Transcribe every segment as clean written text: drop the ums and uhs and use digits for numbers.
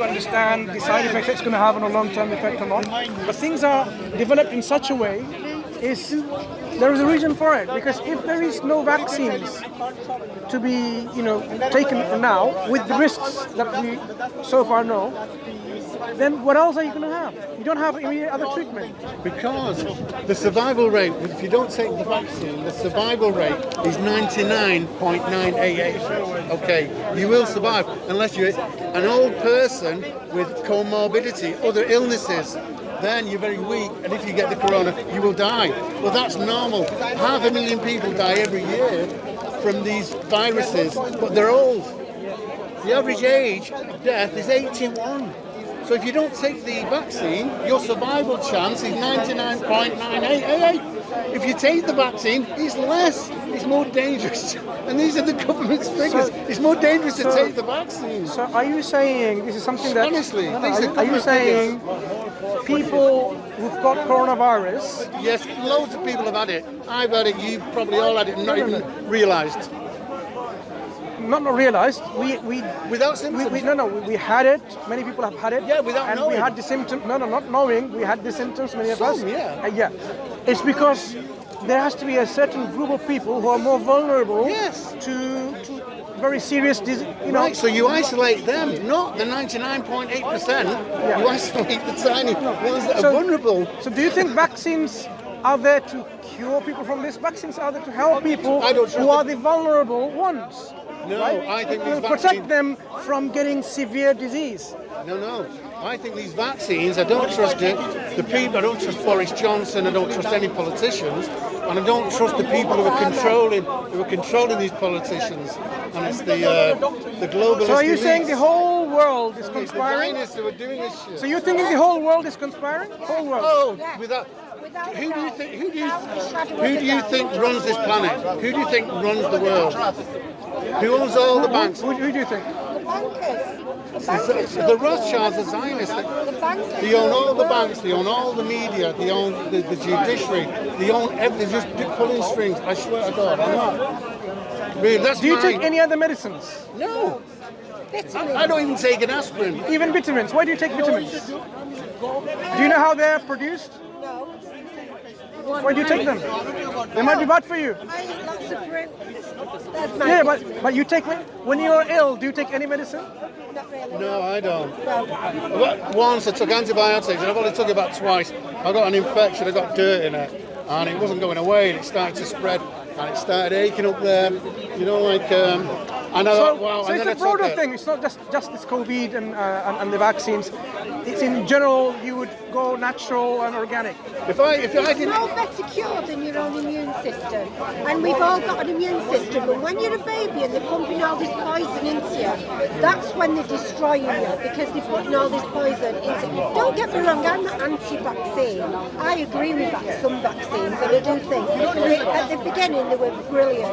to understand the side effects it's going to have on a long-term effect or not. But things are developed in such a way there is a reason for it, because if there is no vaccines to be, taken now with the risks that we so far know, then what else are you going to have? You don't have any other treatment. Because the survival rate, if you don't take the vaccine, the survival rate is 99.988. Okay, you will survive unless you're an old person with comorbidity, other illnesses. Then you're very weak, and if you get the corona, you will die. Well, that's normal. 500,000 people die every year from these viruses, but they're old. The average age of death is 81. So if you don't take the vaccine, your survival chance is 99.988. If you take the vaccine, it's less. It's more dangerous. And these are the government's figures. It's more dangerous to take the vaccine. So are you saying this is something that... Honestly, are you saying people who've got coronavirus... Yes, loads of people have had it. I've had it. You've probably all had it and not even realised. Not realised. Without symptoms? We had it. Many people have had it. Yeah, without knowing. And we had the symptoms. No, not knowing. We had the symptoms, many of us. Yeah. Yeah. It's because there has to be a certain group of people who are more vulnerable to very serious disease. Right, so you isolate them, not the 99.8%. You isolate the tiny ones that are vulnerable. So do you think vaccines are there to cure people from this? Vaccines are there to help people who are the vulnerable ones. No, right? I think these protect them from getting severe disease. No. I think these vaccines, I don't trust it. The people, I don't trust Boris Johnson. I don't trust any politicians, and I don't trust the people who are controlling these politicians. And it's the globalists. So are you saying the whole world is conspiring? It's the Zionists who are doing this shit. So you're thinking the whole world is conspiring? Whole world. Oh, without. Who do you think runs this planet? Who do you think runs the world? Who owns all the banks? Who do you think? The bankers. The Rothschilds are Zionists. They own all the banks, they own all the media, they own the judiciary, they own everything, just pulling strings. I swear to God, I'm not. Really, that's do you take any other medicines? No. I don't even take an aspirin. Even vitamins? Why do you take vitamins? Do you know how they're produced? No. Why do you take them? They might be bad for you. I eat lots of fruit. Yeah, but you take, when you're ill, do you take any medicine? Not really. No, I don't. Once I took antibiotics, and I've only took it about twice. I got an infection, I got dirt in it, and it wasn't going away, and it started to spread, and it started aching up there, and I thought, wow. So it's a broader thing. It's not just this COVID and the vaccines. It's in general, you would go natural and organic. If I There's didn't... no better cure than your own immune system. And we've all got an immune system. But when you're a baby and they're pumping all this poison into you, that's when they're destroying you, because they're putting all this poison into you. Don't get me wrong, I'm not anti-vaccine. I agree with some vaccines, and I do think at the beginning they were brilliant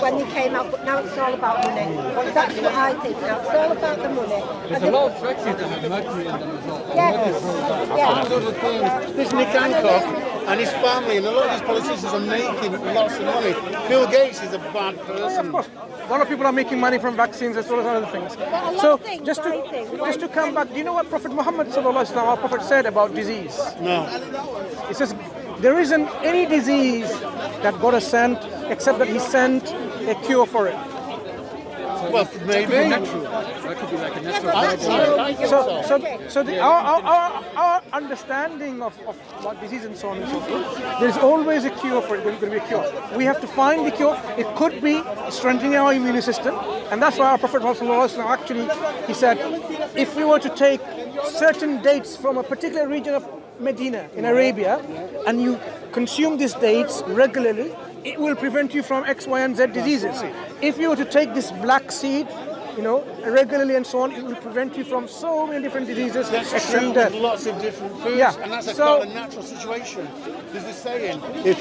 when they came out, but now it's all about money. That's what I think now. It's all about the money. There's a lot of vaccines that have mercury in them as well. This Nick Hancock and his family and a lot of these politicians are making lots of money. Bill Gates is a bad person. Of course, a lot of people are making money from vaccines as well as other things. So just to come back, do you know what Prophet Muhammad sallallahu alaihi wasallam, our Prophet, said about disease? No. He says there isn't any disease that God has sent except that He sent a cure for it. Well, maybe. That could be like a natural. Our understanding of what disease and so on and so forth, there is always a cure for it. There's going to be a cure. We have to find the cure. It could be strengthening our immune system, and that's why our Prophet actually, he said, if we were to take certain dates from a particular region of Medina in Arabia, and you consume these dates regularly, it will prevent you from X, Y, and Z diseases. If you were to take this black seed, regularly and so on, it will prevent you from so many different diseases. That's true. Lots of different foods, and that's a natural situation. There's a saying: if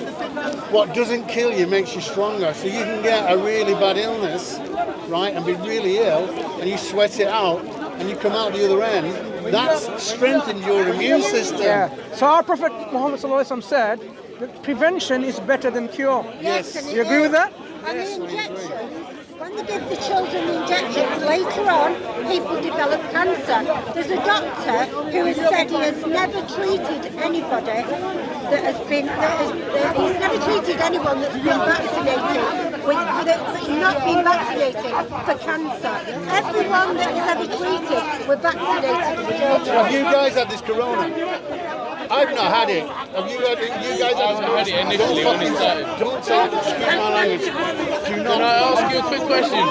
what doesn't kill you makes you stronger. So you can get a really bad illness, right, and be really ill, and you sweat it out, and you come out the other end. That's strengthened your immune system. Yeah. So our Prophet Muhammad sallallahu alaihi wasallam said that prevention is better than cure. Yes. Do you agree with that? And the injections, when they give the children the injections, later on, people develop cancer. There's a doctor who has said he has never treated anybody he's never treated anyone that's been vaccinated that's not been vaccinated for cancer. Everyone that is ever treated were vaccinated for children. Have you guys had this corona? I've not had it. Have you had it? You guys have had it initially when it started. Don't talk, excuse my language. Do Can not. I ask you a quick question?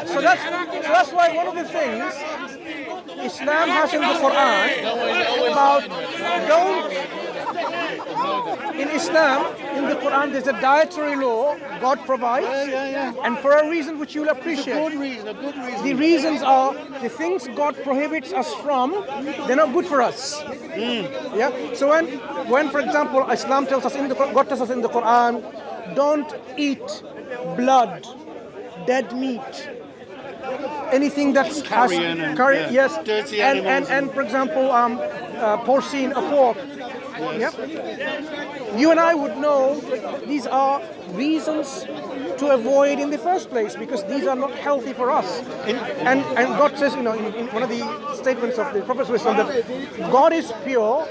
So that's why one of the things Islam has in the Quran about in Islam, in the Quran, there's a dietary law God provides, and for a reason which you'll appreciate. A good reason. The reasons are the things God prohibits us from, they're not good for us. Yeah. So when, for example, Islam tells us God tells us in the Quran, don't eat blood, dead meat, anything that's Carrion yes, dirty animals and for example, porcine, a pork. Yep. You and I would know that these are reasons to avoid in the first place because these are not healthy for us. And God says, in one of the statements of the Prophet that God is pure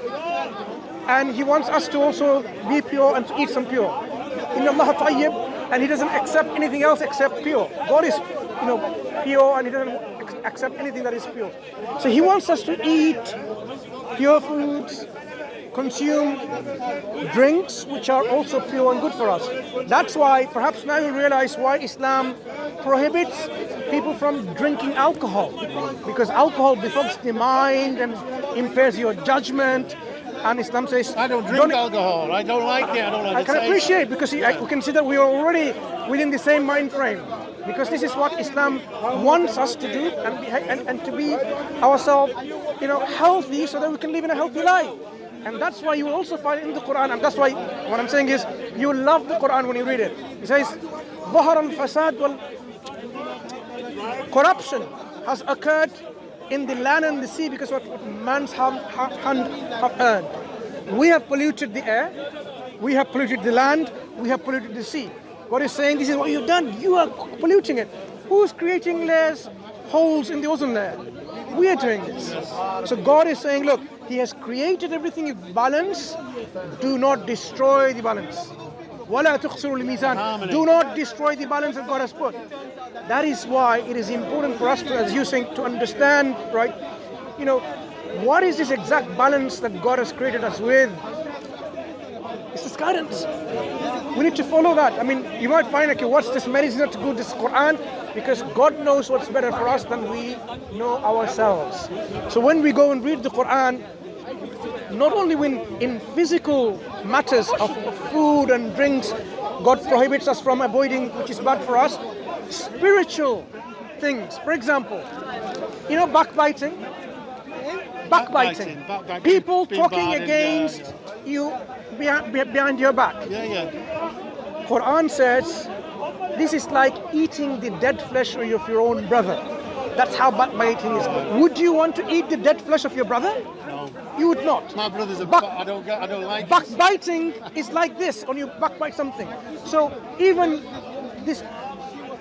and He wants us to also be pure and to eat some pure. Inna Allah tayyib, and He doesn't accept anything else except pure. God is pure and He doesn't accept anything that is pure. So He wants us to eat pure foods, consume drinks which are also pure and good for us. That's why perhaps now you realize why Islam prohibits people from drinking alcohol, because alcohol befogs the mind and impairs your judgment. And Islam says, I don't drink alcohol. I don't like it. I don't like it. I can appreciate because we can see that we are already within the same mind frame. Because this is what Islam wants us to do and to be ourselves, healthy so that we can live in a healthy life. And that's why you also find in the Quran, and that's why what I'm saying is you love the Quran when you read it. It says, ظهر الفساد corruption has occurred in the land and the sea because of what man's hand have earned. We have polluted the air, we have polluted the land, we have polluted the sea. God is saying, this is what you've done, you are polluting it. Who's creating layers, holes in the ozone layer? We are doing this. So God is saying, look, He has created everything in balance, do not destroy the balance. وَلَا تُخْسِرُوا الْمِيزَانَ. Do not destroy the balance that God has put. That is why it is important for us to, as you saying, to understand, right, what is this exact balance that God has created us with? It's this guidance. We need to follow that. I mean, you might find, okay, what's this medicine not good, this Quran? Because God knows what's better for us than we know ourselves. So when we go and read the Quran, not only when in physical matters of food and drinks, God prohibits us from avoiding, which is bad for us, spiritual things. For example, backbiting. People talking against you behind your back. Quran says this is like eating the dead flesh of your own brother. That's how backbiting is. Would you want to eat the dead flesh of your brother? No. You would not. My brother's I don't like it. Backbiting is like this when you backbite something. So even this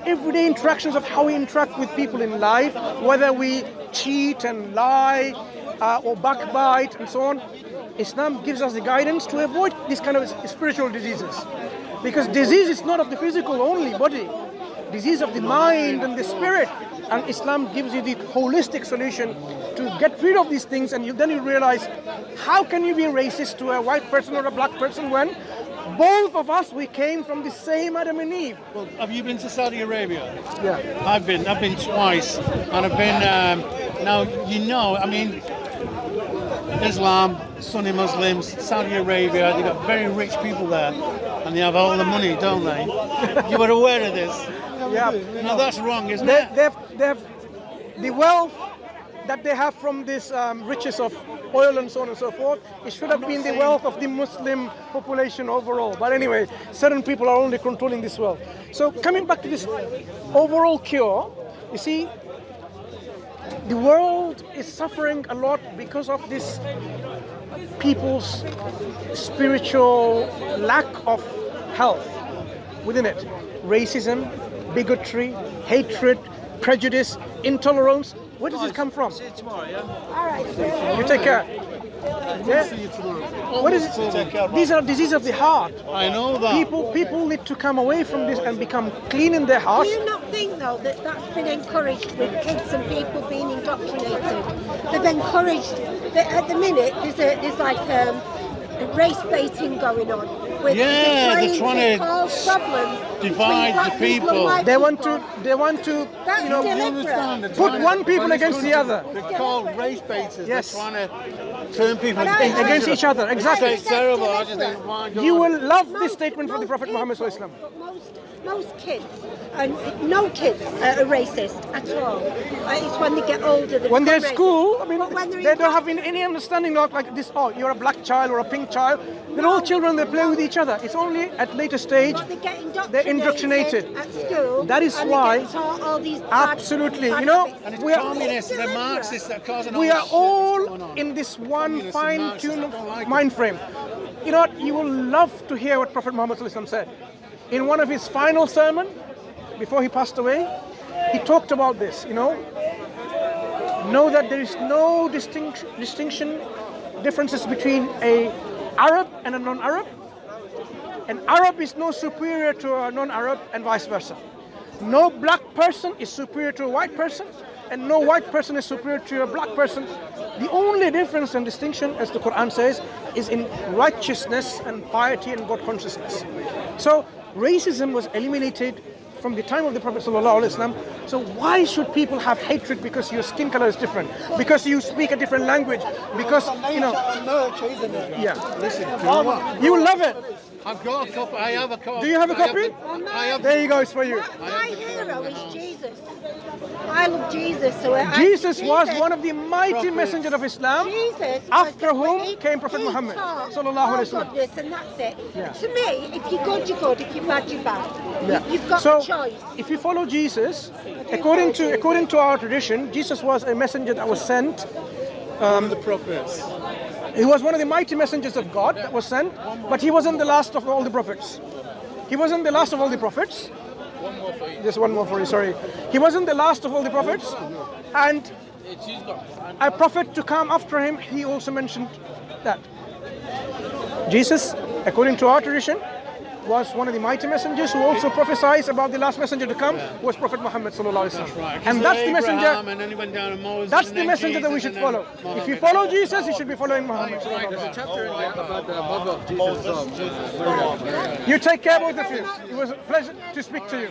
everyday interactions of how we interact with people in life, whether we cheat and lie or backbite and so on, Islam gives us the guidance to avoid these kind of spiritual diseases. Because disease is not of the physical only body, disease of the mind and the spirit. And Islam gives you the holistic solution to get rid of these things, and then you realize, how can you be racist to a white person or a black person when both of us, we came from the same Adam and Eve? Well, have you been to Saudi Arabia? Yeah. I've been twice, and I've been, Islam, Sunni Muslims, Saudi Arabia, they've got very rich people there, and they have all the money, don't they? You were aware of this? Yeah. No, that's wrong, isn't it? They have the wealth that they have from this riches of oil and so on and so forth. It should have been the wealth of the Muslim population overall. But anyway, certain people are only controlling this wealth. So coming back to this overall cure, you see, the world is suffering a lot because of this people's spiritual lack of health within it. Racism, bigotry, hatred, prejudice, intolerance. Where does it come from? See you tomorrow, yeah? All right, sir. You take care. Yeah. See you tomorrow. What is it? These are diseases of the heart. I know that. People need to come away from this and become clean in their Do hearts. you not think, though, that that's been encouraged with kids and people being indoctrinated? They've encouraged that at the minute there's like race baiting going on. With Yeah, they're trying to cause problems divide between black the people and people. white They want people. to, That's you know, deliberate. put one people against the other. They're called race baiters. Yes. They're trying to turn people Against each other. Exactly. It's terrible. I just think, my God. You will love this Most- statement from the Prophet most Muhammad people, sallallahu alaihi wasallam. but most kids, and no kids are racist at all. It's when they get older that When they're become at school, racist. I mean, But when they're they in don't have any understanding like this. Oh, you're a black child or a pink child. They're all children. They play with each other. It's only at later stage. But they get They're indoctrinated. at school. That is and why- they get taught all these bad- Absolutely. bad You know, habits. And it's we are- communists, they're deliberate. Marxists that are causing all We this are shit that's going all on. in this one Communists and fine-tuned Marxists, I don't like it. mind frame. You know what? You will love to hear what Prophet Muhammad sallallahu alaihi wasallam said. In one of his final sermon, before he passed away, he talked about this, you know that there is no distinction, differences between a Arab and a non-Arab. An Arab is no superior to a non-Arab and vice versa. No black person is superior to a white person, and no white person is superior to a black person. The only difference and distinction, as the Quran says, is in righteousness and piety and God consciousness. So racism was eliminated from the time of the Prophet ﷺ. So why should people have hatred because your skin color is different, because you speak a different language, because yeah, Listen, do you know what? you love it. I've got a copy. I have a copy. Do you have a copy? I have There you go, it's for you. My hero is Jesus. I love Jesus. Jesus was one of the mighty Prophet. messengers of Islam, Jesus after was- whom he- came Prophet he Muhammad taught sallallahu alaihi all wasallam. goodness, and that's it. Yeah. To me, if you're good, you're good. If you're bad, you're bad. Yeah. You've got So a choice. if you follow Jesus, according to our tradition, Jesus was a messenger that was sent. one of the prophets. He was one of the mighty messengers of God that was sent, but he wasn't the last of all the prophets. He wasn't the last of all the prophets. Just one more for you, sorry. He wasn't the last of all the prophets. And a prophet to come after him, he also mentioned that. Jesus, according to our tradition, was one of the mighty messengers who also prophesied about the last messenger to come, was Prophet Muhammad sallallahu alaihi wasallam. And that's the messenger. And then he went down to Moses. That's and the then messenger that we Jesus, should and then follow. If Muhammad. you follow Jesus, you should be following Muhammad. There's a chapter in there about the mother of Jesus. You take care, both of you. It was a pleasure to speak to you.